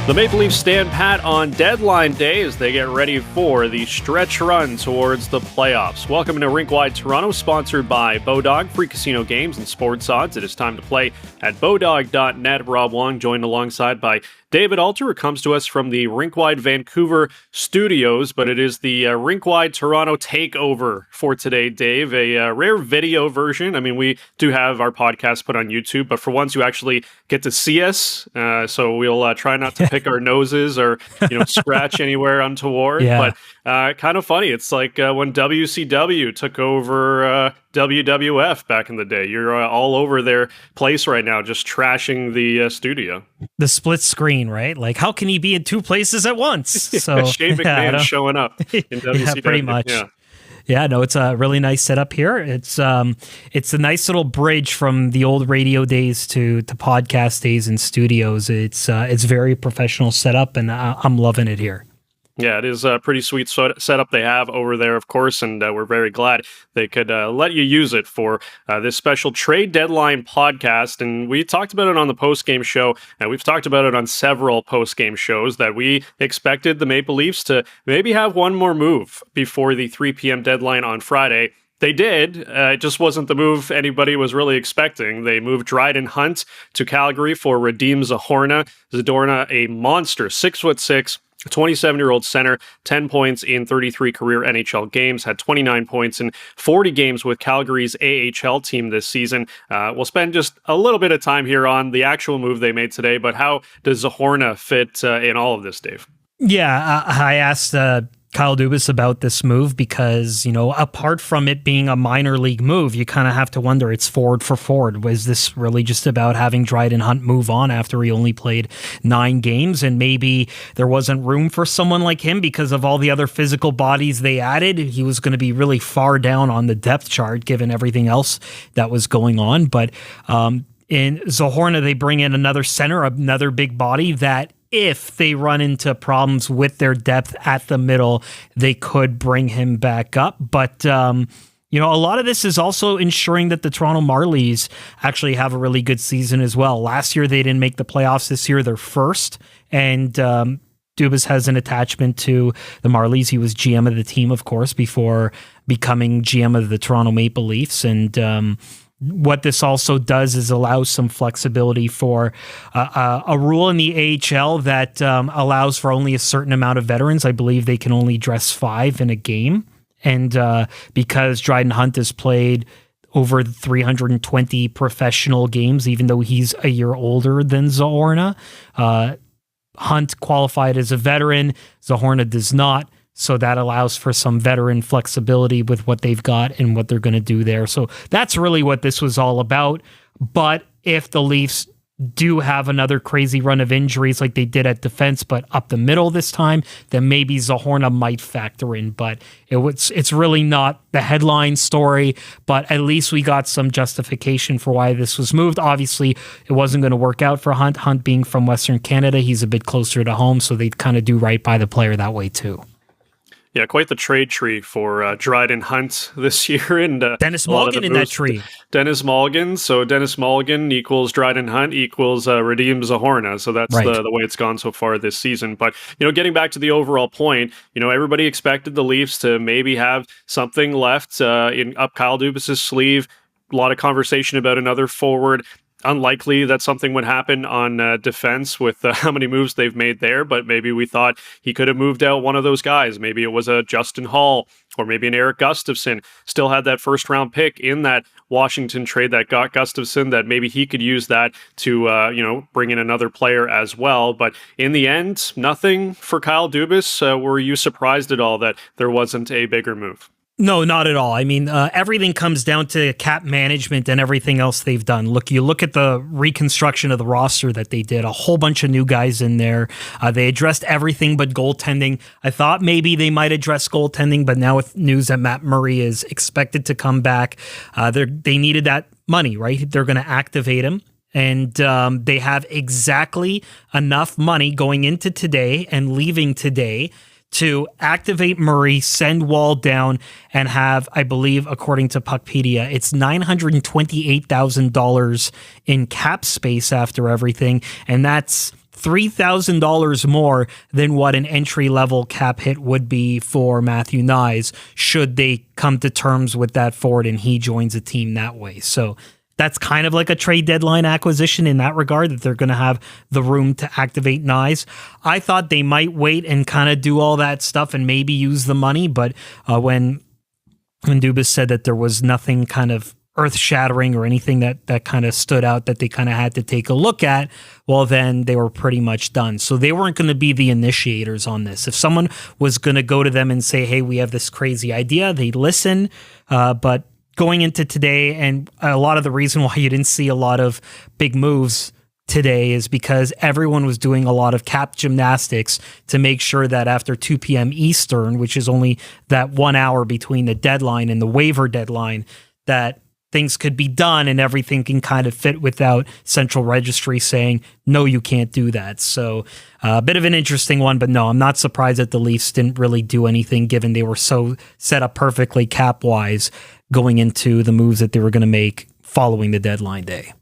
The Maple Leafs stand pat on deadline day as they get ready for the stretch run towards the playoffs. Welcome to Rink-Wide Toronto, sponsored by Bodog, free casino games and sports odds. It is time to play at bodog.net. Rob Wong joined alongside by David Alter. It comes to us from the Rink-Wide Vancouver studios, but it is the Rink-Wide Toronto takeover for today, Dave. A rare video version. I mean, we do have our podcast put on YouTube, but for once you actually get to see us, so we'll try not to pick our noses or scratch anywhere untoward. Yeah. But kind of funny. It's like when WCW took over WWF back in the day. You're all over their place right now, just trashing the studio. The split screen, right? Like, how can he be in two places at once? So Shane McMahon showing up in WCW. Yeah, pretty much. Yeah, no, it's a really nice setup here. It's a nice little bridge from the old radio days to podcast days in studios. It's very professional setup, and I'm loving it here. Yeah, it is a pretty sweet setup they have over there, of course, and we're very glad they could let you use it for this special trade deadline podcast. And we talked about it on the post-game show, and we've talked about it on several post-game shows that we expected the Maple Leafs to maybe have one more move before the 3 p.m. deadline on Friday. They did. It just wasn't the move anybody was really expecting. They moved Dryden Hunt to Calgary for Radim Zohorna. Zadorna, a monster, 6'6", 27-year-old center, 10 points in 33 career NHL games, had 29 points in 40 games with Calgary's AHL team this season. We'll spend just a little bit of time here on the actual move they made today, but how does Zohorna fit in all of this, Dave? Yeah, I asked Kyle Dubas about this move because, apart from it being a minor league move, you kind of have to wonder, it's forward for forward. Was this really just about having Dryden Hunt move on after he only played 9 games, and maybe there wasn't room for someone like him because of all the other physical bodies they added? He was going to be really far down on the depth chart given everything else that was going on. But in Zohorna, they bring in another center, another big body that, if they run into problems with their depth at the middle, they could bring him back up. But, a lot of this is also ensuring that the Toronto Marlies actually have a really good season as well. Last year, they didn't make the playoffs. This year, they're first. And Dubas has an attachment to the Marlies. He was GM of the team, of course, before becoming GM of the Toronto Maple Leafs. And what this also does is allows some flexibility for a rule in the AHL that allows for only a certain amount of veterans. I believe they can only dress 5 in a game. And because Dryden Hunt has played over 320 professional games, even though he's a year older than Zohorna, Hunt qualified as a veteran. Zohorna does not. So that allows for some veteran flexibility with what they've got and what they're going to do there. So that's really what this was all about. But if the Leafs do have another crazy run of injuries like they did at defense, but up the middle this time, then maybe Zohorna might factor in. But it's really not the headline story, but at least we got some justification for why this was moved. Obviously, it wasn't going to work out for Hunt. Hunt being from Western Canada, he's a bit closer to home, so they'd kind of do right by the player that way too. Yeah, quite the trade tree for Dryden Hunt this year. And Dennis Mulligan in that tree. Dennis Mulligan. So Dennis Mulligan equals Dryden Hunt equals Radim Zohorna. So that's right. the way it's gone so far this season. But, getting back to the overall point, everybody expected the Leafs to maybe have something left up Kyle Dubas' sleeve. A lot of conversation about another forward. Unlikely that something would happen on defense with how many moves they've made there, but maybe we thought he could have moved out one of those guys. Maybe it was a Justin Hall or maybe an Eric Gustafsson. Still had that first round pick in that Washington trade that got Gustafsson, that maybe he could use that to bring in another player as well. But in the end, nothing for Kyle Dubas. Were you surprised at all that there wasn't a bigger move? No, not at all. I mean, everything comes down to cap management and everything else they've done. You look at the reconstruction of the roster that they did, a whole bunch of new guys in there. They addressed everything but goaltending. I thought maybe they might address goaltending, but now with news that Matt Murray is expected to come back, they needed that money, right? They're going to activate him. And they have exactly enough money going into today and leaving today to activate Murray, send Wall down, and have, I believe, according to Puckpedia, it's $928,000 in cap space after everything, and that's $3,000 more than what an entry-level cap hit would be for Matthew Nyes should they come to terms with that forward and he joins a team that way. So that's kind of like a trade deadline acquisition in that regard, that they're going to have the room to activate Nyes. I thought they might wait and kind of do all that stuff and maybe use the money, but when Dubas said that there was nothing kind of earth-shattering or anything that kind of stood out that they kind of had to take a look at, well, then they were pretty much done. So they weren't going to be the initiators on this. If someone was going to go to them and say, hey, we have this crazy idea, they'd listen. But going into today, and a lot of the reason why you didn't see a lot of big moves today is because everyone was doing a lot of cap gymnastics to make sure that after 2 p.m. Eastern, which is only that 1 hour between the deadline and the waiver deadline, that things could be done and everything can kind of fit without central registry saying, no, you can't do that. So a bit of an interesting one, but no, I'm not surprised that the Leafs didn't really do anything given they were so set up perfectly cap-wise going into the moves that they were going to make following the deadline day.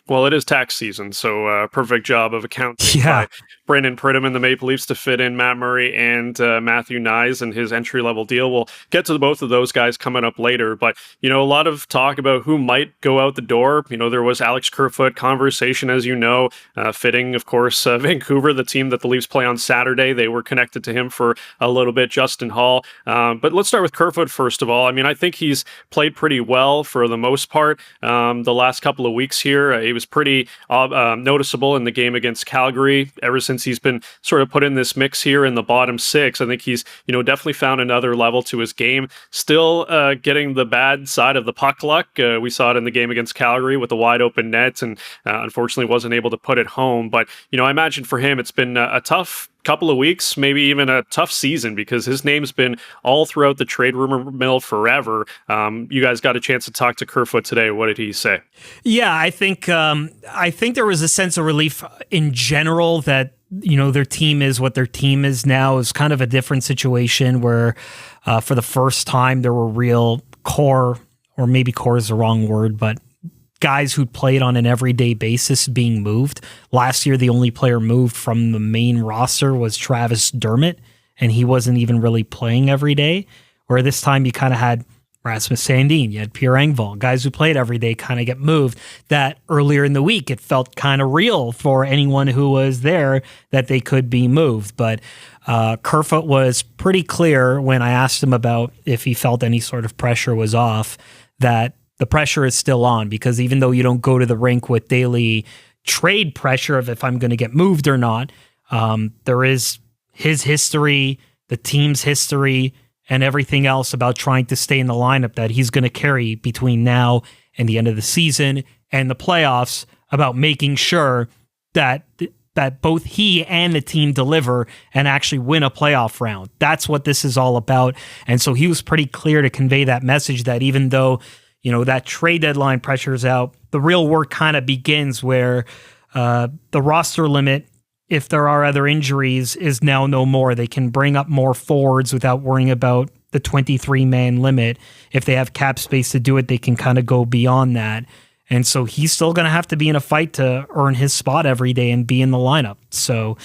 Well, it is tax season, so perfect job of accounting by Brandon Pridham and the Maple Leafs to fit in Matt Murray and Matthew Nyes and his entry-level deal. We'll get to both of those guys coming up later, but, a lot of talk about who might go out the door. There was Alex Kerfoot conversation, as you know, fitting, of course, Vancouver, the team that the Leafs play on Saturday. They were connected to him for a little bit, Justin Hall. But let's start with Kerfoot, first of all. I think he's played pretty well for the most part the last couple of weeks here. He was pretty noticeable in the game against Calgary ever since he's been sort of put in this mix here in the bottom six. I think he's, definitely found another level to his game. Still getting the bad side of the puck luck. We saw it in the game against Calgary with the wide open net and unfortunately wasn't able to put it home. But, I imagine for him, it's been a tough couple of weeks, maybe even a tough season, because his name's been all throughout the trade rumor mill forever. You guys got a chance to talk to Kerfoot today. What did he say? Yeah, I think there was a sense of relief in general that their team is what their team is now. Is kind of a different situation where for the first time there were real core, or maybe core is the wrong word, but guys who played on an everyday basis being moved. Last year, the only player moved from the main roster was Travis Dermott, and he wasn't even really playing every day. Where this time you kind of had Rasmus Sandin, you had Pierre Engvall, guys who played every day kind of get moved. That earlier in the week, it felt kind of real for anyone who was there that they could be moved. But Kerfoot was pretty clear when I asked him about if he felt any sort of pressure was off, that the pressure is still on, because even though you don't go to the rink with daily trade pressure of if I'm going to get moved or not, there is his history, the team's history, and everything else about trying to stay in the lineup that he's going to carry between now and the end of the season and the playoffs, about making sure that both he and the team deliver and actually win a playoff round. That's what this is all about. And so he was pretty clear to convey that message, that even though that trade deadline pressure is out, the real work kind of begins where the roster limit, if there are other injuries, is now no more. They can bring up more forwards without worrying about the 23-man limit. If they have cap space to do it, they can kind of go beyond that. And so he's still going to have to be in a fight to earn his spot every day and be in the lineup. So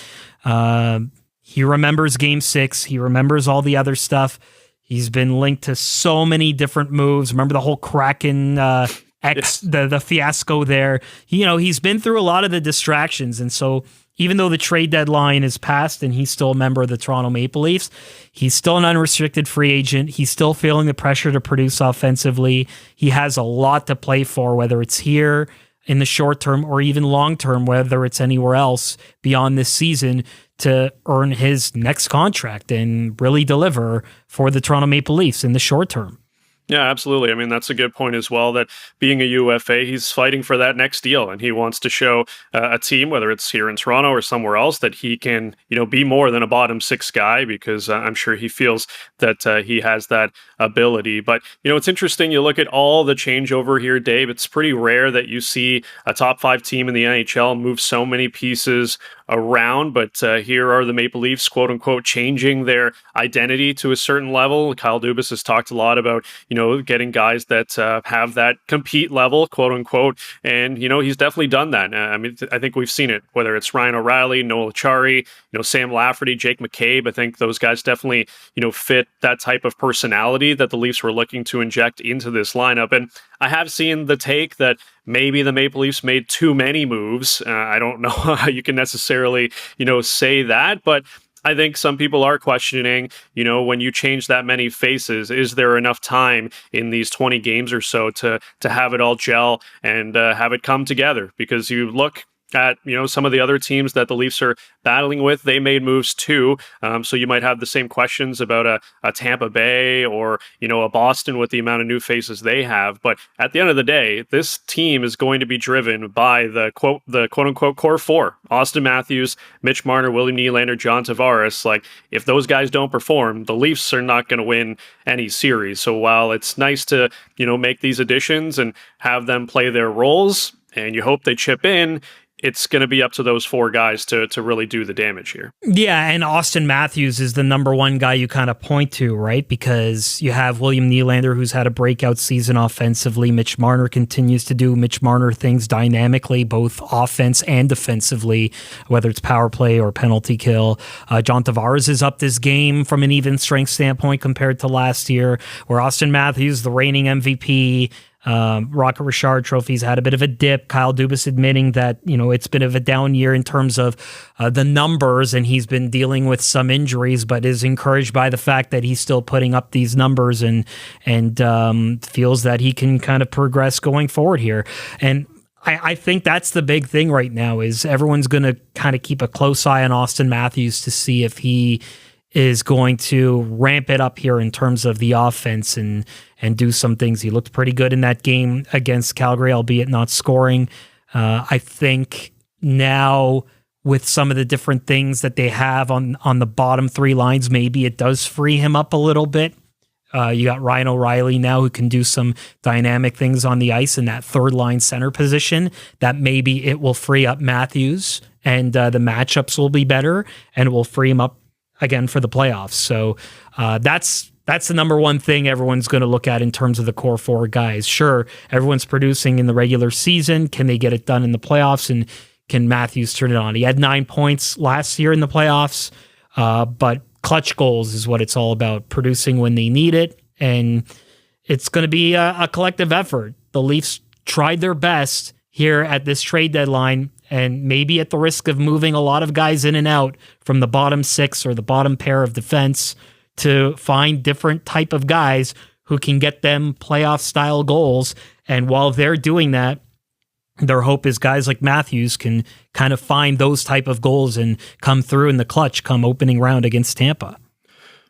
he remembers Game 6. He remembers all the other stuff. He's been linked to so many different moves. Remember the whole Kraken the fiasco there. He's been through a lot of the distractions. And so even though the trade deadline is passed and he's still a member of the Toronto Maple Leafs, he's still an unrestricted free agent. He's still feeling the pressure to produce offensively. He has a lot to play for, whether it's here in the short term or even long term, whether it's anywhere else beyond this season, to earn his next contract and really deliver for the Toronto Maple Leafs in the short term. Yeah, absolutely. That's a good point as well, that being a UFA, he's fighting for that next deal, and he wants to show a team, whether it's here in Toronto or somewhere else, that he can, be more than a bottom six guy, because I'm sure he feels that he has that ability. But, it's interesting. You look at all the changeover here, Dave. It's pretty rare that you see a top 5 team in the NHL move so many pieces around, but here are the Maple Leafs, quote unquote, changing their identity to a certain level. Kyle Dubas has talked a lot about, getting guys that have that compete level, quote unquote. And, he's definitely done that. I mean, I think we've seen it, whether it's Ryan O'Reilly, Noel Achari, Sam Lafferty, Jake McCabe. I think those guys definitely, fit that type of personality that the Leafs were looking to inject into this lineup. And I have seen the take that maybe the Maple Leafs made too many moves. I don't know how you can necessarily, say that, but I think some people are questioning, when you change that many faces, is there enough time in these 20 games or so to have it all gel and have it come together? Because you look at some of the other teams that the Leafs are battling with, they made moves too. So you might have the same questions about a Tampa Bay or a Boston with the amount of new faces they have. But at the end of the day, this team is going to be driven by the quote unquote core four: Austin Matthews, Mitch Marner, William Nylander, John Tavares. Like, if those guys don't perform, the Leafs are not going to win any series. So while it's nice to make these additions and have them play their roles, and you hope they chip in, it's going to be up to those four guys to really do the damage here. Yeah, and Austin Matthews is the number one guy you kind of point to, right? Because you have William Nylander, who's had a breakout season offensively. Mitch Marner continues to do Mitch Marner things dynamically, both offense and defensively, whether it's power play or penalty kill. John Tavares is up this game from an even strength standpoint compared to last year, where Austin Matthews, the reigning MVP, Rocket Richard trophies, had a bit of a dip. Kyle Dubas admitting that, it's been of a down year in terms of the numbers, and he's been dealing with some injuries, but is encouraged by the fact that he's still putting up these numbers and feels that he can kind of progress going forward here. And I think that's the big thing right now, is everyone's going to kind of keep a close eye on Austin Matthews to see if he is going to ramp it up here in terms of the offense and do some things. He looked pretty good in that game against Calgary, albeit not scoring. I think now with some of the different things that they have on the bottom three lines, maybe it does free him up a little bit. You got Ryan O'Reilly now, who can do some dynamic things on the ice in that third line center position, that maybe it will free up Matthews, and the matchups will be better, and it will free him up again for the playoffs. So that's the number one thing everyone's going to look at in terms of the core four guys. Sure, everyone's producing in the regular season. Can they get it done in the playoffs? And can Matthews turn it on? He had 9 points last year in the playoffs, but clutch goals is what it's all about, producing when they need it. And it's going to be a collective effort. The Leafs tried their best here at this trade deadline, and maybe at the risk of moving a lot of guys in and out from the bottom six or the bottom pair of defense, to find different type of guys who can get them playoff style goals. And while they're doing that, their hope is guys like Matthews can kind of find those type of goals and come through in the clutch come opening round against Tampa.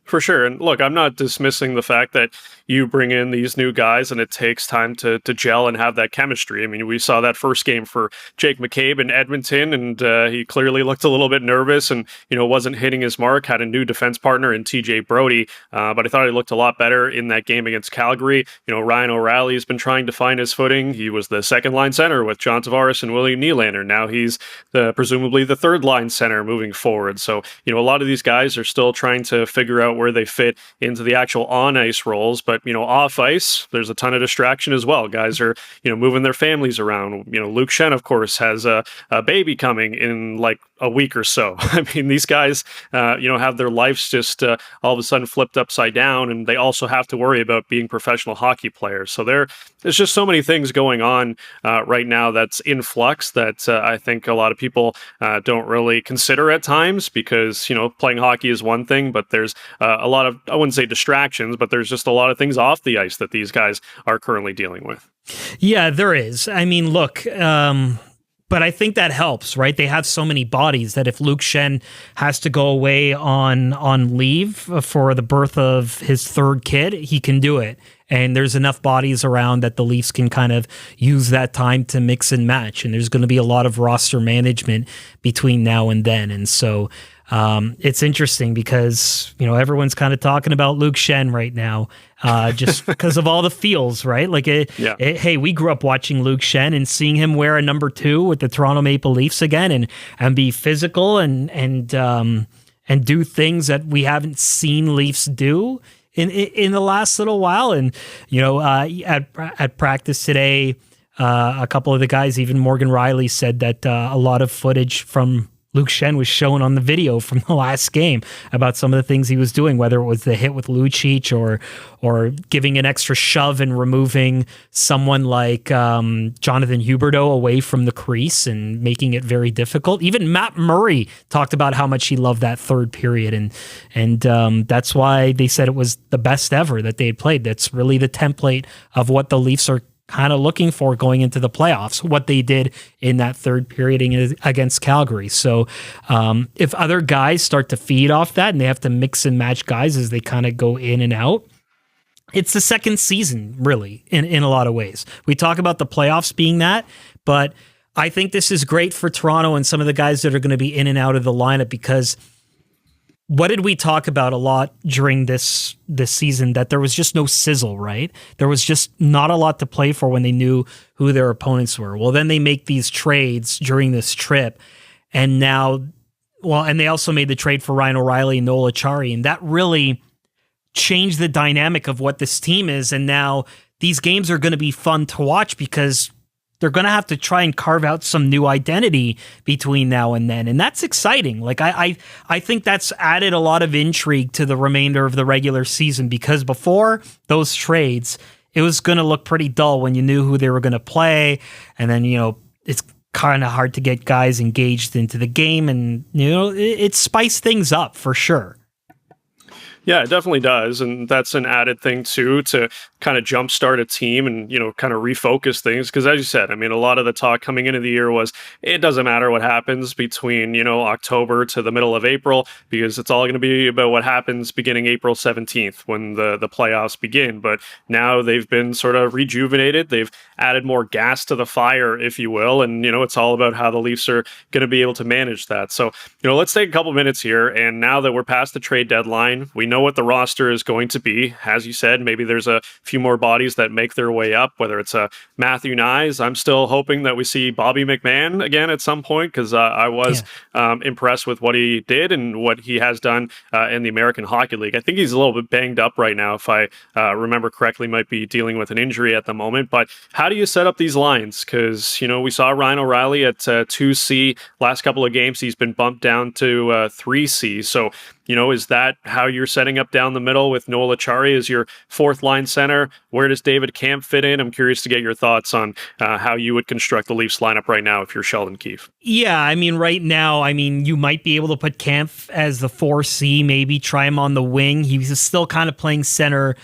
For sure. And look, I'm not dismissing the fact that you bring in these new guys and it takes time to gel and have that chemistry. I mean, we saw that first game for Jake McCabe in Edmonton, and he clearly looked a little bit nervous and, wasn't hitting his mark, had a new defense partner in TJ Brody. But I thought he looked a lot better in that game against Calgary. Ryan O'Reilly has been trying to find his footing. He was the second line center with John Tavares and William Nylander. Now he's presumably the third line center moving forward. So, a lot of these guys are still trying to figure out where they fit into the actual on-ice roles. But, off ice, there's a ton of distraction as well. Guys are, moving their families around. Luke Shen, of course, has a baby coming in like a week or so. I mean, these guys, have their lives just all of a sudden flipped upside down, and they also have to worry about being professional hockey players. So there's just so many things going on right now that's in flux that I think a lot of people don't really consider at times, because, playing hockey is one thing, but there's a lot of, I wouldn't say distractions, but there's just a lot of things off the ice that these guys are currently dealing with. Yeah, there is. I mean, look, but I think that helps, right? They have so many bodies that if Luke Shen has to go away on leave for the birth of his third kid, he can do it. And there's enough bodies around that the Leafs can kind of use that time to mix and match. And there's going to be a lot of roster management between now and then. And so it's interesting because, everyone's kind of talking about Luke Shen right now, just because of all the feels, right? Like, hey, we grew up watching Luke Shen and seeing him wear a number 2 with the Toronto Maple Leafs again and be physical and do things that we haven't seen Leafs do in the last little while. And at practice today, a couple of the guys, even Morgan Riley, said that a lot of footage from Luke Schenn was shown on the video from the last game about some of the things he was doing, whether it was the hit with Lucic or giving an extra shove and removing someone like Jonathan Huberdeau away from the crease and making it very difficult. Even Matt Murray talked about how much he loved that third period, and that's why they said it was the best ever that they had played. That's really the template of what the Leafs are kind of looking for going into the playoffs, what they did in that third period against Calgary. So if other guys start to feed off that and they have to mix and match guys as they kind of go in and out, it's the second season, really, in a lot of ways. We talk about the playoffs being that, but I think this is great for Toronto and some of the guys that are going to be in and out of the lineup, because what did we talk about a lot during this season? That there was just no sizzle, right? There was just not a lot to play for when they knew who their opponents were. Well, then they make these trades during this trip, and now, and they also made the trade for Ryan O'Reilly and Noel Acciari, and that really changed the dynamic of what this team is. And now these games are going to be fun to watch because they're going to have to try and carve out some new identity between now and then. And that's exciting. Like, I think that's added a lot of intrigue to the remainder of the regular season, because before those trades, it was going to look pretty dull when you knew who they were going to play. And then, it's kind of hard to get guys engaged into the game, and, it spiced things up for sure. Yeah, it definitely does. And that's an added thing, too, to kind of jumpstart a team and, kind of refocus things. Because as you said, I mean, a lot of the talk coming into the year was it doesn't matter what happens between, October to the middle of April, because it's all going to be about what happens beginning April 17th when the playoffs begin. But now they've been sort of rejuvenated. They've added more gas to the fire, if you will. And, it's all about how the Leafs are going to be able to manage that. So, let's take a couple minutes here. And now that we're past the trade deadline, we know what the roster is going to be. As you said, maybe there's a few more bodies that make their way up, whether it's Matthew Nyes. I'm still hoping that we see Bobby McMahon again at some point, because I was impressed with what he did and what he has done in the American Hockey League. I think he's a little bit banged up right now, if I remember correctly, might be dealing with an injury at the moment. But how do you set up these lines? Because, we saw Ryan O'Reilly at 2C last couple of games. He's been bumped down to 3C. So, is that how you're setting up down the middle with Noel Acciari as your fourth line center? Where does David Kampf fit in? I'm curious to get your thoughts on how you would construct the Leafs lineup right now if you're Sheldon Keefe. Yeah, I mean, right now, you might be able to put Kampf as the 4C, maybe try him on the wing. He was still kind of playing center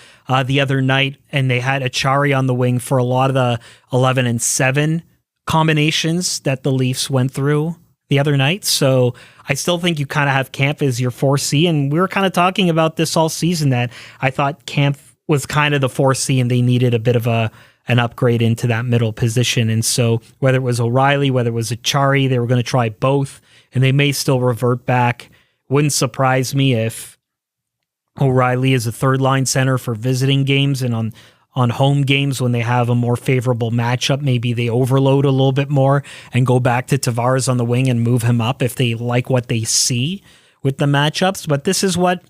the other night, and they had Acciari on the wing for a lot of the 11 and 7 combinations that the Leafs went through the other night. So I still think you kind of have Kampf as your 4C. And we were kind of talking about this all season, that I thought Kampf was kind of the 4C and they needed a bit of an upgrade into that middle position. And so whether it was O'Reilly, whether it was Acciari, they were going to try both, and they may still revert back. Wouldn't surprise me if O'Reilly is a third line center for visiting games, and on home games when they have a more favorable matchup, maybe they overload a little bit more and go back to Tavares on the wing and move him up if they like what they see with the matchups. But this is what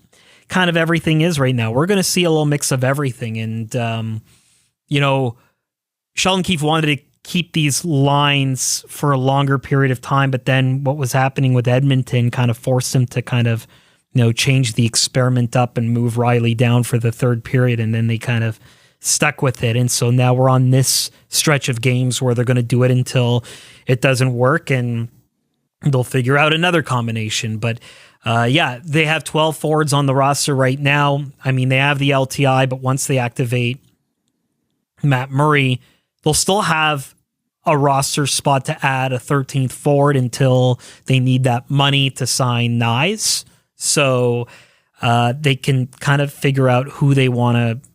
kind of everything is right now. We're going to see a little mix of everything. And, Sheldon Keefe wanted to keep these lines for a longer period of time, but then what was happening with Edmonton kind of forced him to kind of, change the experiment up and move Riley down for the third period. And then they kind of stuck with it. And so now we're on this stretch of games where they're going to do it until it doesn't work, and they'll figure out another combination. But they have 12 forwards on the roster right now. I mean, they have the LTI, but once they activate Matt Murray, they'll still have a roster spot to add a 13th forward until they need that money to sign Nyes. So they can kind of figure out who they want to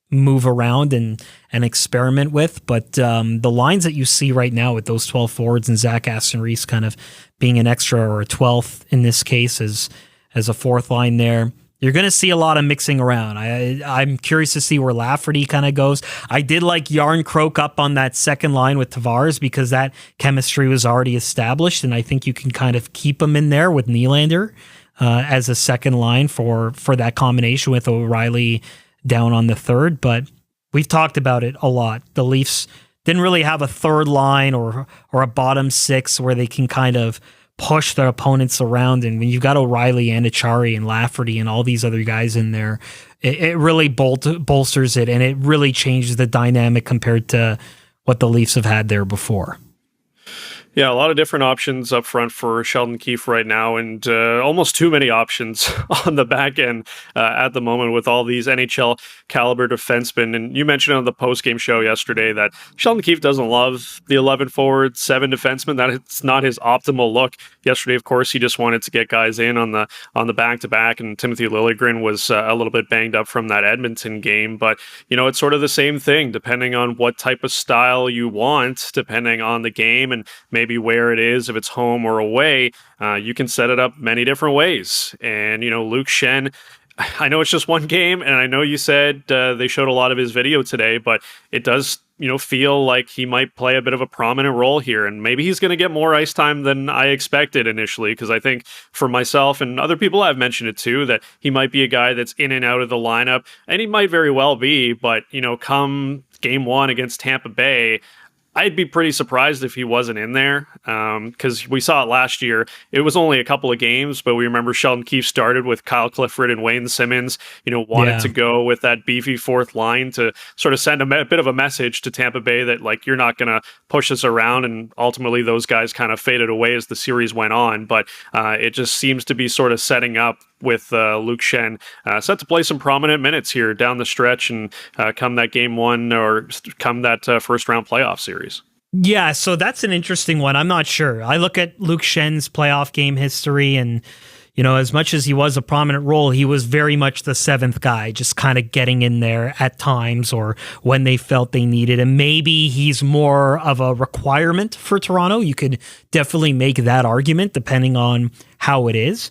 move around and experiment with. But the lines that you see right now with those 12 forwards and Zach Aston-Reese kind of being an extra, or a 12th in this case as a fourth line there, you're going to see a lot of mixing around. I'm curious to see where Lafferty kind of goes. I did like Yarncroke up on that second line with Tavares because that chemistry was already established, and I think you can kind of keep him in there with Nylander. as a second line for that combination with O'Reilly down on the third. But we've talked about it a lot. The Leafs didn't really have a third line or a bottom six where they can kind of push their opponents around. And when you've got O'Reilly and Achari and Lafferty and all these other guys in there, it really bolsters it, and it really changes the dynamic compared to what the Leafs have had there before. Yeah, a lot of different options up front for Sheldon Keefe right now, and almost too many options on the back end at the moment with all these NHL caliber defensemen. And you mentioned on the post-game show yesterday that Sheldon Keefe doesn't love the 11 forward, 7 defensemen. That it's not his optimal look. Yesterday, of course, he just wanted to get guys in on the back-to-back, and Timothy Liljegren was a little bit banged up from that Edmonton game. But, it's sort of the same thing, depending on what type of style you want, depending on the game, and maybe where it is, if it's home or away, you can set it up many different ways. And, Luke Schenn, I know it's just one game, and I know you said they showed a lot of his video today, but it does, feel like he might play a bit of a prominent role here, and maybe he's going to get more ice time than I expected initially, because I think for myself and other people I've mentioned it too, that he might be a guy that's in and out of the lineup, and he might very well be, but, come game one against Tampa Bay, I'd be pretty surprised if he wasn't in there, because we saw it last year. It was only a couple of games, but we remember Sheldon Keefe started with Kyle Clifford and Wayne Simmons, wanted to go with that beefy fourth line to sort of send a bit of a message to Tampa Bay that, like, you're not going to push us around, and ultimately those guys kind of faded away as the series went on. But it just seems to be sort of setting up with Luke Schenn set to play some prominent minutes here down the stretch and come that game one or come that first round playoff series. Yeah, so that's an interesting one. I'm not sure. I look at Luke Schenn's playoff game history, and as much as he was a prominent role, he was very much the seventh guy, just kind of getting in there at times or when they felt they needed him. Maybe he's more of a requirement for Toronto. You could definitely make that argument depending on how it is.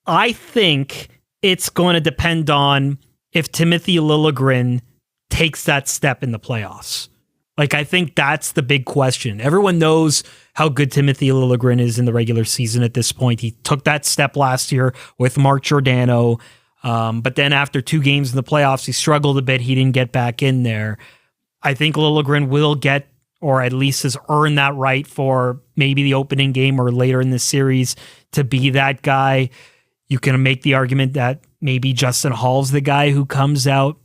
I think it's going to depend on if Timothy Liljegren takes that step in the playoffs. Like, I think that's the big question. Everyone knows how good Timothy Liljegren is in the regular season at this point. He took that step last year with Mark Giordano, but then after 2 games in the playoffs, he struggled a bit. He didn't get back in there. I think Liljegren will get, or at least has earned that right for maybe the opening game or later in the series to be that guy. You can make the argument that maybe Justin Hall's the guy who comes out.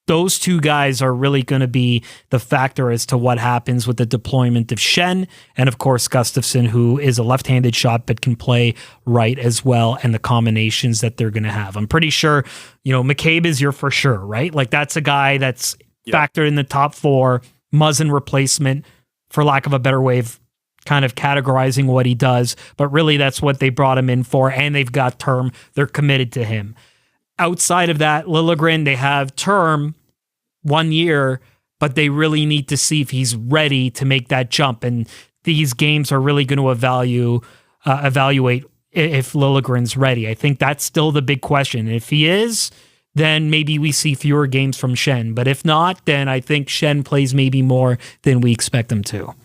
Those 2 guys are really going to be the factor as to what happens with the deployment of Schenn and, of course, Gustafsson, who is a left-handed shot but can play right as well, and the combinations that they're going to have. I'm pretty sure, McCabe is your for sure, right? Like, that's a guy that's factored in the top 4, Muzzin replacement, for lack of a better way of kind of categorizing what he does, but really that's what they brought him in for, and they've got term. They're committed to him. Outside of that, Liljegren, they have term 1 year, but they really need to see if he's ready to make that jump, and these games are really going to evaluate if Liljegren's ready. I think that's still the big question. If he is, then maybe we see fewer games from Schenn, but if not, then I think Schenn plays maybe more than we expect him to.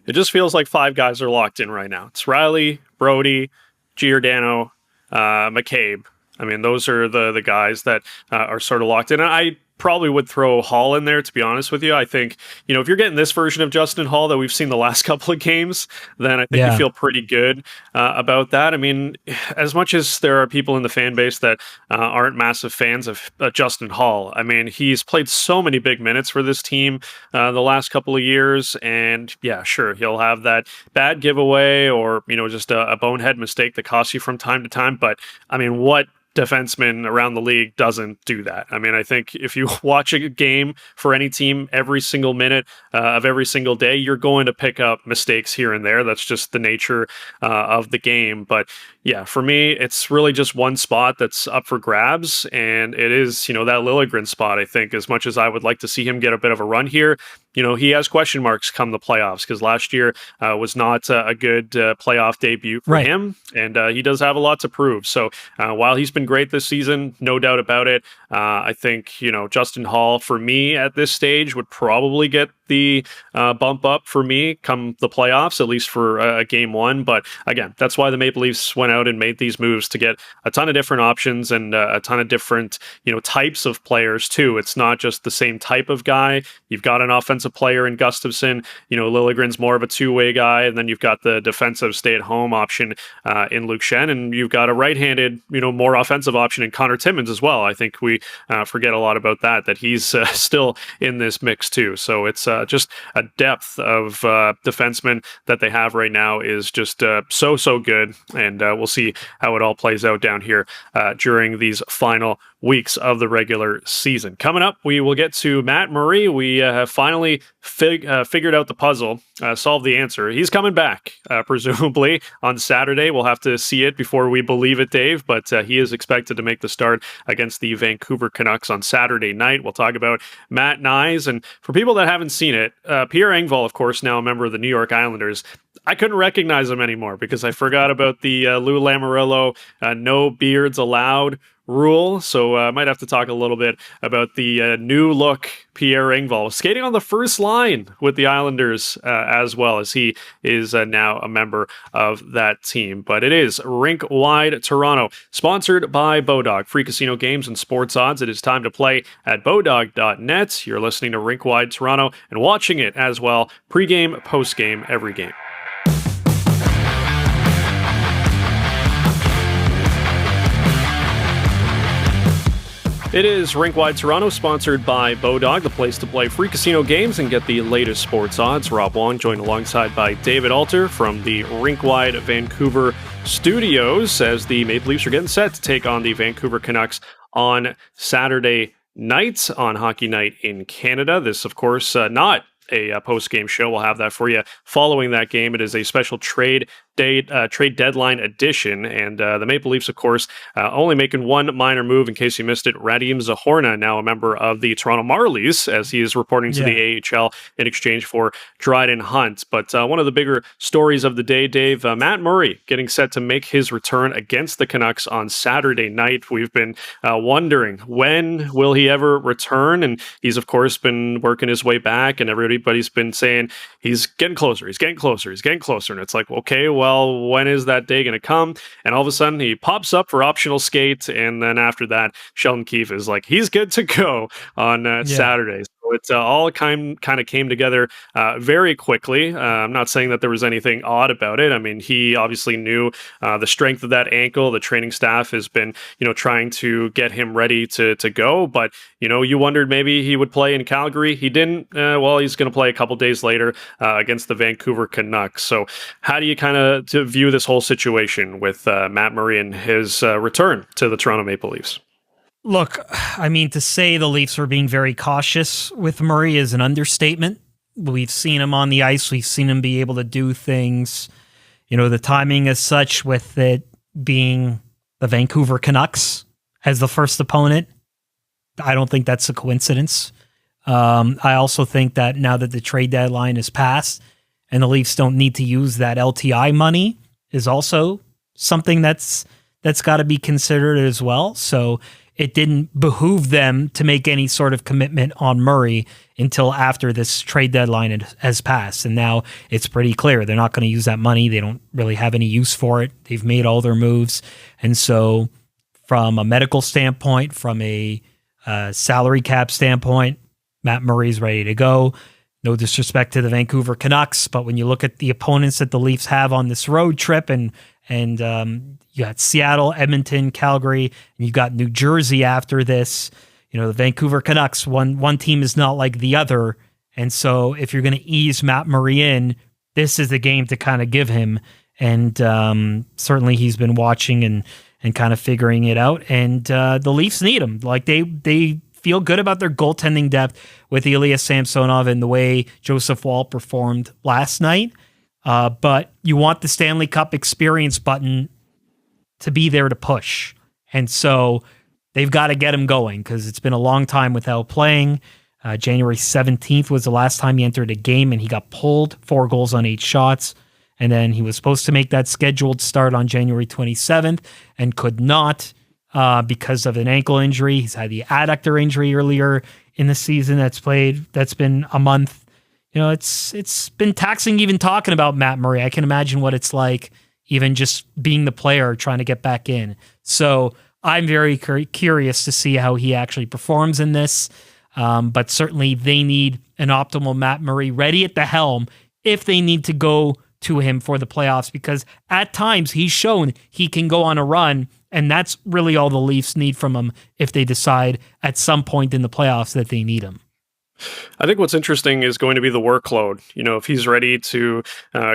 It just feels like 5 guys are locked in right now. It's Riley, Brody, Giordano, McCabe. I mean, those are the guys that are sort of locked in. And I probably would throw Hall in there, to be honest with you. I think, if you're getting this version of Justin Hall that we've seen the last couple of games, then I think you feel pretty good about that. I mean, as much as there are people in the fan base that aren't massive fans of Justin Hall, I mean, he's played so many big minutes for this team the last couple of years. And yeah, sure, he'll have that bad giveaway or, just a bonehead mistake that costs you from time to time. But I mean, what defenseman around the league doesn't do that? I mean, I think if you watch a game for any team every single minute of every single day, you're going to pick up mistakes here and there. That's just the nature of the game. But yeah, for me, it's really just one spot that's up for grabs, and it is, that Liljegren spot. I think as much as I would like to see him get a bit of a run here, he has question marks come the playoffs, because last year was not a good playoff debut for him, and he does have a lot to prove. So while he's been great this season, no doubt about it, I think, Justin Hall, for me at this stage, would probably get the bump up for me come the playoffs, at least for game one. But again, that's why the Maple Leafs went out and made these moves to get a ton of different options and a ton of different, types of players too. It's not just the same type of guy. You've got an offensive player in Gustafsson. Liljegren's more of a two-way guy, and then you've got the defensive stay-at-home option in Luke Schenn, and you've got a right-handed, more offensive option in Connor Timmins as well. I think we forget a lot about that he's still in this mix too. So it's just a depth of defensemen that they have right now is just so good, and we'll see how it all plays out down here during these final weeks of the regular season. Coming up, we will get to Matt Murray. We have finally figured out the puzzle, solved the answer. He's coming back, presumably on Saturday. We'll have to see it before we believe it, Dave, but he is expected to make the start against the Vancouver Canucks on Saturday night. We'll talk about Matt Nyes, and for people that haven't seen it, Pierre Engvall, of course, now a member of the New York Islanders. I couldn't recognize him anymore because I forgot about the Lou Lamoriello no beards allowed rule. So I might have to talk a little bit about the new look Pierre Engvall skating on the first line with the Islanders as well, as he is now a member of that team. But it is Rink Wide Toronto, sponsored by Bodog. Free casino games and sports odds. It is time to play at bodog.net. You're listening to Rink Wide Toronto and watching it as well, pregame, postgame, every game. It is Rink Wide Toronto, sponsored by Bodog, the place to play free casino games and get the latest sports odds. Rob Wong joined alongside by David Alter from the Rink Wide Vancouver studios as the Maple Leafs are getting set to take on the Vancouver Canucks on Saturday night on Hockey Night in Canada. This, of course, not a post-game show. We'll have that for you following that game. It is a special trade deadline edition, and the Maple Leafs, of course, only making one minor move in case you missed it. Radim Zohorna, now a member of the Toronto Marlies, as he is reporting to the AHL in exchange for Dryden Hunt. But one of the bigger stories of the day, Dave, Matt Murray getting set to make his return against the Canucks on Saturday night. We've been wondering, when will he ever return? And he's, of course, been working his way back, and everybody's been saying he's getting closer, he's getting closer, he's getting closer. And it's like, okay, well, when is that day going to come? And all of a sudden he pops up for optional skate. And then after that, Sheldon Keefe is like, he's good to go on Saturday. So it's all kind of came together very quickly. I'm not saying that there was anything odd about it. I mean, he obviously knew the strength of that ankle. The training staff has been, trying to get him ready to go. But, you wondered maybe he would play in Calgary. He didn't. Well, he's going to play a couple days later against the Vancouver Canucks. So how do you kind of view this whole situation with Matt Murray and his return to the Toronto Maple Leafs? Look, I mean, to say the Leafs were being very cautious with Murray is an understatement. We've seen him on the ice. We've seen him be able to do things. The timing is such with it being the Vancouver Canucks as the first opponent. I don't think that's a coincidence. I also think that now that the trade deadline is passed and the Leafs don't need to use that LTI money is also something that's got to be considered as well. So it didn't behoove them to make any sort of commitment on Murray until after this trade deadline has passed. And now it's pretty clear they're not going to use that money. They don't really have any use for it. They've made all their moves. And so from a medical standpoint, from a salary cap standpoint, Matt Murray's ready to go. No disrespect to the Vancouver Canucks, but when you look at the opponents that the Leafs have on this road trip, and you got Seattle, Edmonton, Calgary, and you got New Jersey after this, the Vancouver Canucks, one team is not like the other. And so if you're going to ease Matt Murray in, this is the game to kind of give him. And certainly he's been watching and kind of figuring it out. And the Leafs need him. Like they feel good about their goaltending depth with Ilya Samsonov and the way Joseph Woll performed last night. But you want the Stanley Cup experience button to be there to push. And so they've got to get him going because it's been a long time without playing. January 17th was the last time he entered a game, and he got pulled, 4 goals on 8 shots. And then he was supposed to make that scheduled start on January 27th and could not because of an ankle injury. He's had the adductor injury earlier in the season that's been a month, it's been taxing even talking about Matt Murray. I can imagine what it's like even just being the player trying to get back in. So I'm very curious to see how he actually performs in this. But certainly they need an optimal Matt Murray ready at the helm if they need to go to him for the playoffs, because at times he's shown he can go on a run, and that's really all the Leafs need from him if they decide at some point in the playoffs that they need him. I think what's interesting is going to be the workload. If he's ready to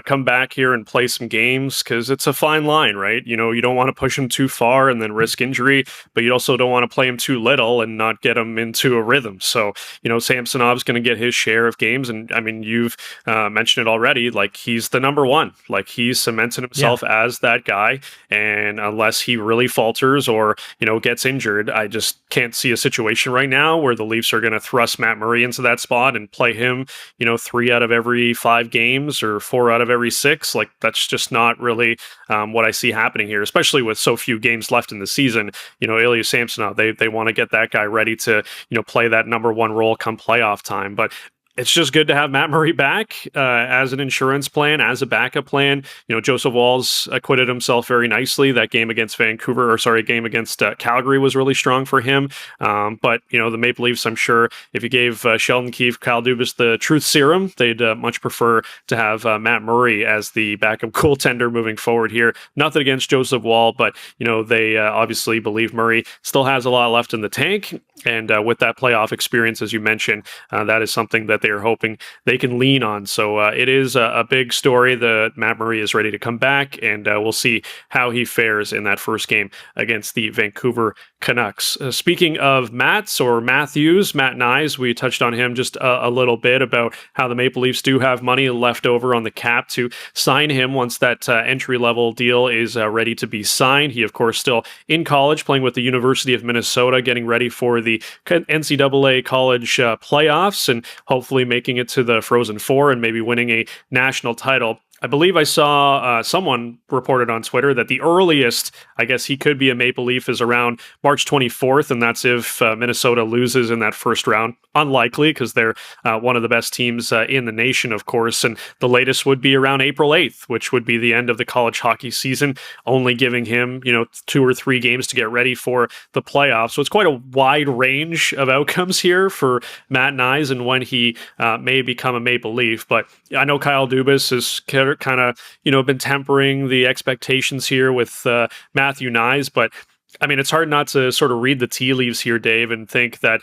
come back here and play some games, because it's a fine line, right? You don't want to push him too far and then risk injury, but you also don't want to play him too little and not get him into a rhythm. So, Samsonov's going to get his share of games. And I mean, you've mentioned it already, like he's the number one. Like he's cemented himself as that guy. And unless he really falters or, gets injured, I just can't see a situation right now where the Leafs are going to thrust Matt Murray into that spot and play him, 3 out of every 5 games or 4 out of every 6. Like that's just not really what I see happening here, especially with so few games left in the season. Ilya Samsonov, they want to get that guy ready to, play that number one role come playoff time. But it's just good to have Matt Murray back as an insurance plan, as a backup plan. Joseph Walls acquitted himself very nicely. That game against game against Calgary was really strong for him. But, the Maple Leafs, I'm sure if you gave Sheldon Keefe, Kyle Dubas the truth serum, they'd much prefer to have Matt Murray as the backup goaltender moving forward here. Nothing against Joseph Wall, but, they obviously believe Murray still has a lot left in the tank. And with that playoff experience, as you mentioned, that is something that they are hoping they can lean on. So it is a big story that Matt Murray is ready to come back, and we'll see how he fares in that first game against the Vancouver Canucks. Speaking of Matts or Matthews, Matt Nyes, we touched on him just a little bit about how the Maple Leafs do have money left over on the cap to sign him once that entry-level deal is ready to be signed. He, of course, still in college, playing with the University of Minnesota, getting ready for the NCAA college playoffs, and hopefully making it to the Frozen Four and maybe winning a national title. I believe I saw someone reported on Twitter that the earliest, I guess, he could be a Maple Leaf is around March 24th, and that's if Minnesota loses in that first round. Unlikely, because they're one of the best teams in the nation, of course, and the latest would be around April 8th, which would be the end of the college hockey season, only giving him, 2 or 3 games to get ready for the playoffs. So it's quite a wide range of outcomes here for Matt Nyes and when he may become a Maple Leaf. But I know Kyle Dubas is kind of, been tempering the expectations here with Matthew Nyes, but I mean, it's hard not to sort of read the tea leaves here, Dave, and think that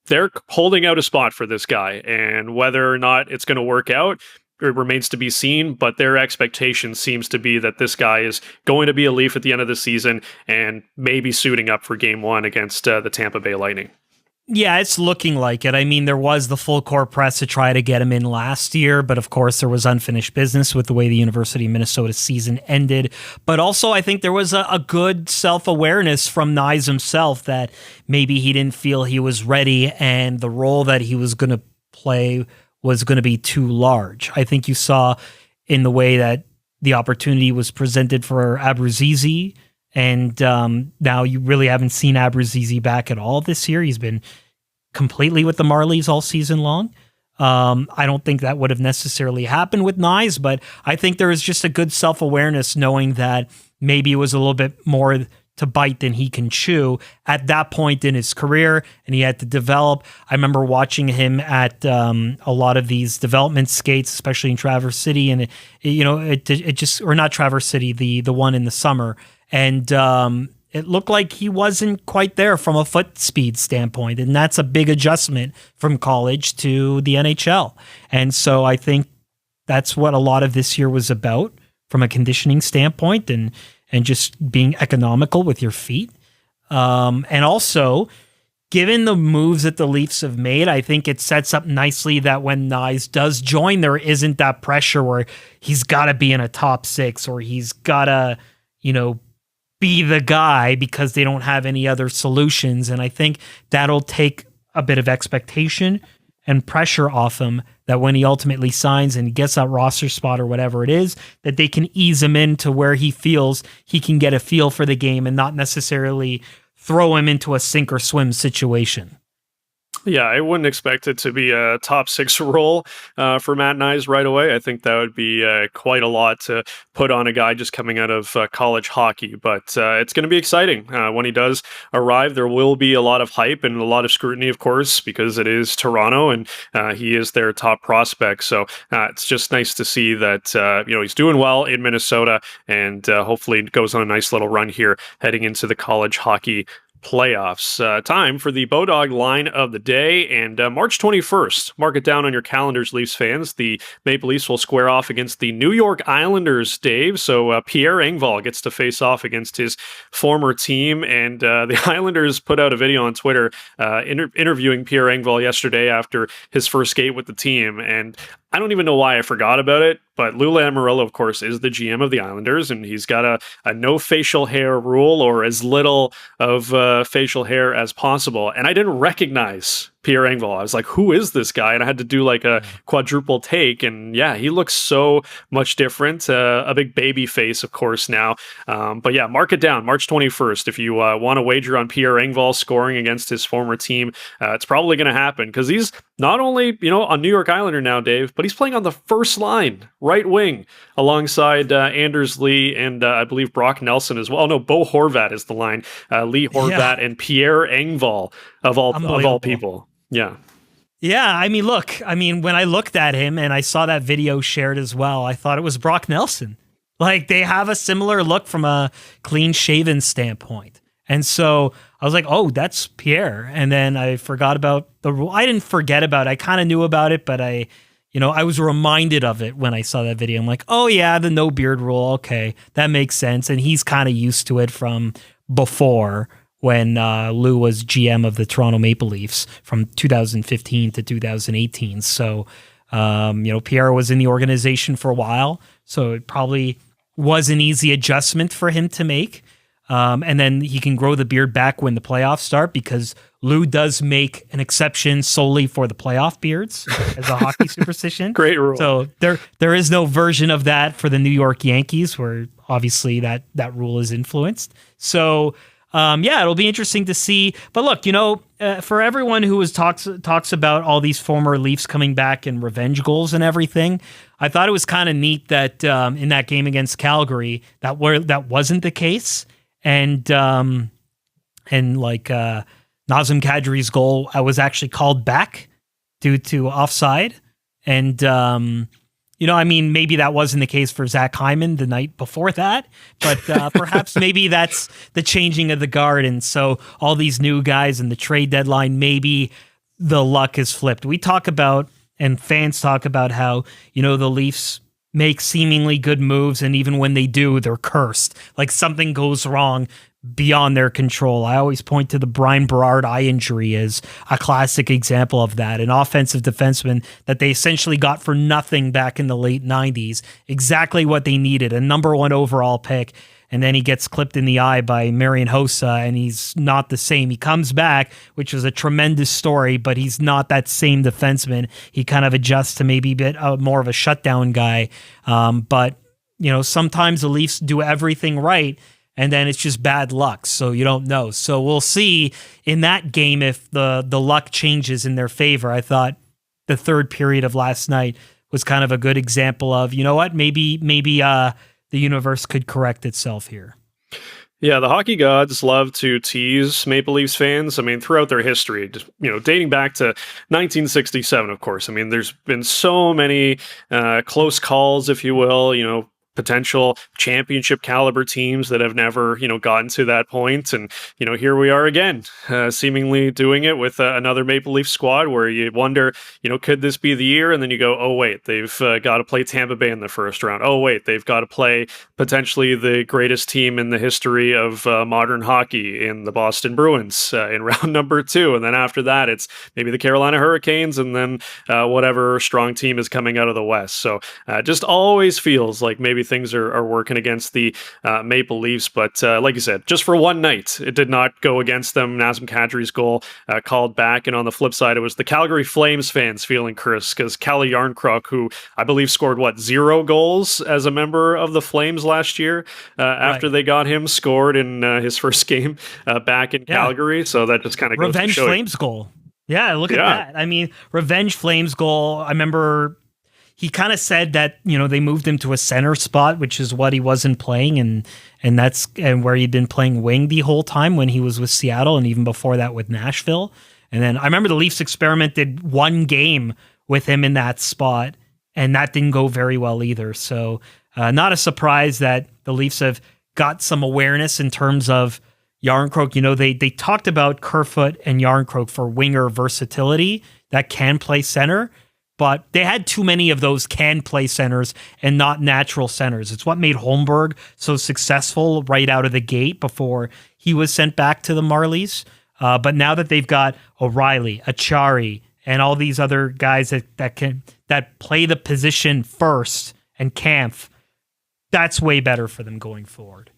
they're holding out a spot for this guy, and whether or not it's going to work out, it remains to be seen, but their expectation seems to be that this guy is going to be a Leaf at the end of the season and maybe suiting up for Game 1 against the Tampa Bay Lightning. Yeah, it's looking like it. I mean, there was the full court press to try to get him in last year, but of course there was unfinished business with the way the University of Minnesota season ended. But also I think there was a good self-awareness from Nyes himself that maybe he didn't feel he was ready and the role that he was going to play was going to be too large. I think you saw in the way that the opportunity was presented for Abruzzese, and now you really haven't seen Abruzzese back at all this year. He's been completely with the Marlies all season long. I don't think that would have necessarily happened with Nyes, but I think there is just a good self-awareness knowing that maybe it was a little bit more to bite than he can chew at that point in his career, and he had to develop. I remember watching him at a lot of these development skates, especially in Traverse City, and it just, or not Traverse City, the one in the summer, and it looked like he wasn't quite there from a foot speed standpoint, and that's a big adjustment from college to the NHL. And so I think that's what a lot of this year was about from a conditioning standpoint, and just being economical with your feet. And also, given the moves that the Leafs have made, I think it sets up nicely that when Nyes does join, there isn't that pressure where he's got to be in a top 6 or he's got to, be the guy because they don't have any other solutions. And I think that'll take a bit of expectation and pressure off him, that when he ultimately signs and gets that roster spot or whatever it is, that they can ease him into where he feels he can get a feel for the game and not necessarily throw him into a sink or swim situation. Yeah, I wouldn't expect it to be a top six role for Matt Nyes right away. I think that would be quite a lot to put on a guy just coming out of college hockey. But it's going to be exciting when he does arrive. There will be a lot of hype and a lot of scrutiny, of course, because it is Toronto and he is their top prospect. So it's just nice to see that he's doing well in Minnesota, and hopefully goes on a nice little run here heading into the college hockey playoffs. Time for the Bodog line of the day, and March 21st. Mark it down on your calendars, Leafs fans. The Maple Leafs will square off against the New York Islanders, Dave. So Pierre Engvall gets to face off against his former team, and the Islanders put out a video on Twitter interviewing Pierre Engvall yesterday after his first skate with the team, and I don't even know why I forgot about it, but Lou Lamoriello, of course, is the GM of the Islanders, and he's got a no facial hair rule, or as little of facial hair as possible. And I didn't recognize Pierre Engvall. I was like, who is this guy? And I had to do like a quadruple take. And yeah, he looks so much different. A big baby face, of course, now. But yeah, mark it down, March 21st. If you want to wager on Pierre Engvall scoring against his former team, it's probably going to happen because he's not only, a New York Islander now, Dave, but he's playing on the first line, right wing, alongside Anders Lee and I believe Brock Nelson as well. Oh, no, Bo Horvat is the line. Lee Horvat and Pierre Engvall of all people. Yeah. Yeah, when I looked at him and I saw that video shared as well, I thought it was Brock Nelson. Like, they have a similar look from a clean-shaven standpoint. And so I was like, oh, that's Pierre. And then I forgot about the rule. I didn't forget about it. I kind of knew about it, but I was reminded of it when I saw that video. I'm like, oh, yeah, the no beard rule. Okay, that makes sense. And he's kind of used to it from before, when Lou was GM of the Toronto Maple Leafs from 2015 to 2018. So, Pierre was in the organization for a while, so it probably was an easy adjustment for him to make. And then he can grow the beard back when the playoffs start, because Lou does make an exception solely for the playoff beards as a hockey superstition. Great rule. So there is no version of that for the New York Yankees, where obviously that rule is influenced. So, it'll be interesting to see. But look, for everyone who talks about all these former Leafs coming back and revenge goals and everything, I thought it was kind of neat that in that game against Calgary that wasn't the case, and Nazem Kadri's goal was actually called back due to offside, and maybe that wasn't the case for Zach Hyman the night before that, but perhaps maybe that's the changing of the guard. And so all these new guys in the trade deadline, maybe the luck is flipped. We talk about, and fans talk about, how, the Leafs make seemingly good moves, and even when they do, they're cursed. Like, something goes wrong beyond their control. I always point to the Brian Berard eye injury as a classic example of that. An offensive defenseman that they essentially got for nothing back in the late 90s, exactly what they needed, a number one overall pick. And then he gets clipped in the eye by Marian Hossa, and he's not the same. He comes back, which was a tremendous story, but he's not that same defenseman. He kind of adjusts to maybe a bit more of a shutdown guy. But sometimes the Leafs do everything right, and then it's just bad luck, so you don't know. So we'll see in that game if the luck changes in their favor. I thought the third period of last night was kind of a good example of, maybe the universe could correct itself here. Yeah, the hockey gods love to tease Maple Leafs fans. I mean, throughout their history, just, dating back to 1967, of course. I mean, there's been so many close calls, if you will, potential championship caliber teams that have never, gotten to that point. And, here we are again, seemingly doing it with another Maple Leaf squad where you wonder, could this be the year? And then you go, oh, wait, they've got to play Tampa Bay in the first round. Oh, wait, they've got to play potentially the greatest team in the history of modern hockey in the Boston Bruins in round number 2. And then after that, it's maybe the Carolina Hurricanes, and then whatever strong team is coming out of the West. So just always feels like maybe things are working against the Maple Leafs, but like you said, just for one night, it did not go against them. Nazem Kadri's goal called back, and on the flip side, it was the Calgary Flames fans feeling cursed because Calle Yarncroc, who I believe scored 0 goals as a member of the Flames last year after they got him, scored in his first game back in Calgary. So that just kind of goes revenge to show Flames goal. Yeah, look at that. I mean, Revenge Flames goal. I remember he kind of said that, they moved him to a center spot, which is what he wasn't playing, and where he'd been playing wing the whole time when he was with Seattle, and even before that with Nashville. And then I remember the Leafs experimented one game with him in that spot, and that didn't go very well either. So not a surprise that the Leafs have got some awareness in terms of Järnkrok. They talked about Kerfoot and Järnkrok for winger versatility that can play center, but they had too many of those can play centers and not natural centers. It's what made Holmberg so successful right out of the gate before he was sent back to the Marlies. But now that they've got O'Reilly, Achari, and all these other guys that play the position first, and Kampf, that's way better for them going forward.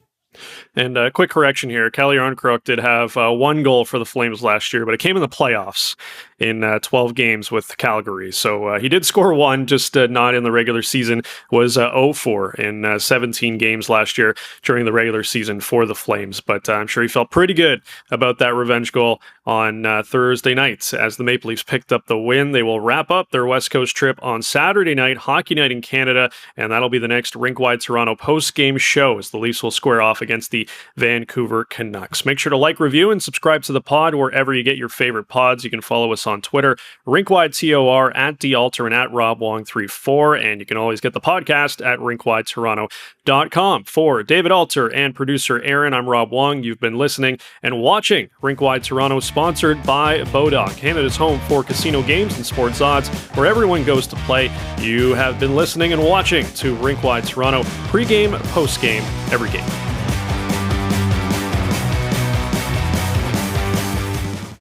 And a quick correction here. Calle Järnkrok did have one goal for the Flames last year, but it came in the playoffs in 12 games with Calgary. So he did score one, just not in the regular season. Was 0-4 in 17 games last year during the regular season for the Flames. But I'm sure he felt pretty good about that revenge goal on Thursday night as the Maple Leafs picked up the win. They will wrap up their West Coast trip on Saturday night, Hockey Night in Canada, and that'll be the next Rink-wide Toronto post-game show as the Leafs will square off against the Vancouver Canucks. Make sure to like, review, and subscribe to the pod wherever you get your favorite pods. You can follow us on Twitter, RinkWideTOR, at DAlter, and at RobWong34, and you can always get the podcast at RinkWideToronto.com. For David Alter and producer Aaron, I'm Rob Wong. You've been listening and watching Rink-wide Toronto, sponsored by Bodog, Canada's home for casino games and sports odds, where everyone goes to play. You have been listening and watching to Rink-wide Toronto, pregame, postgame, every game.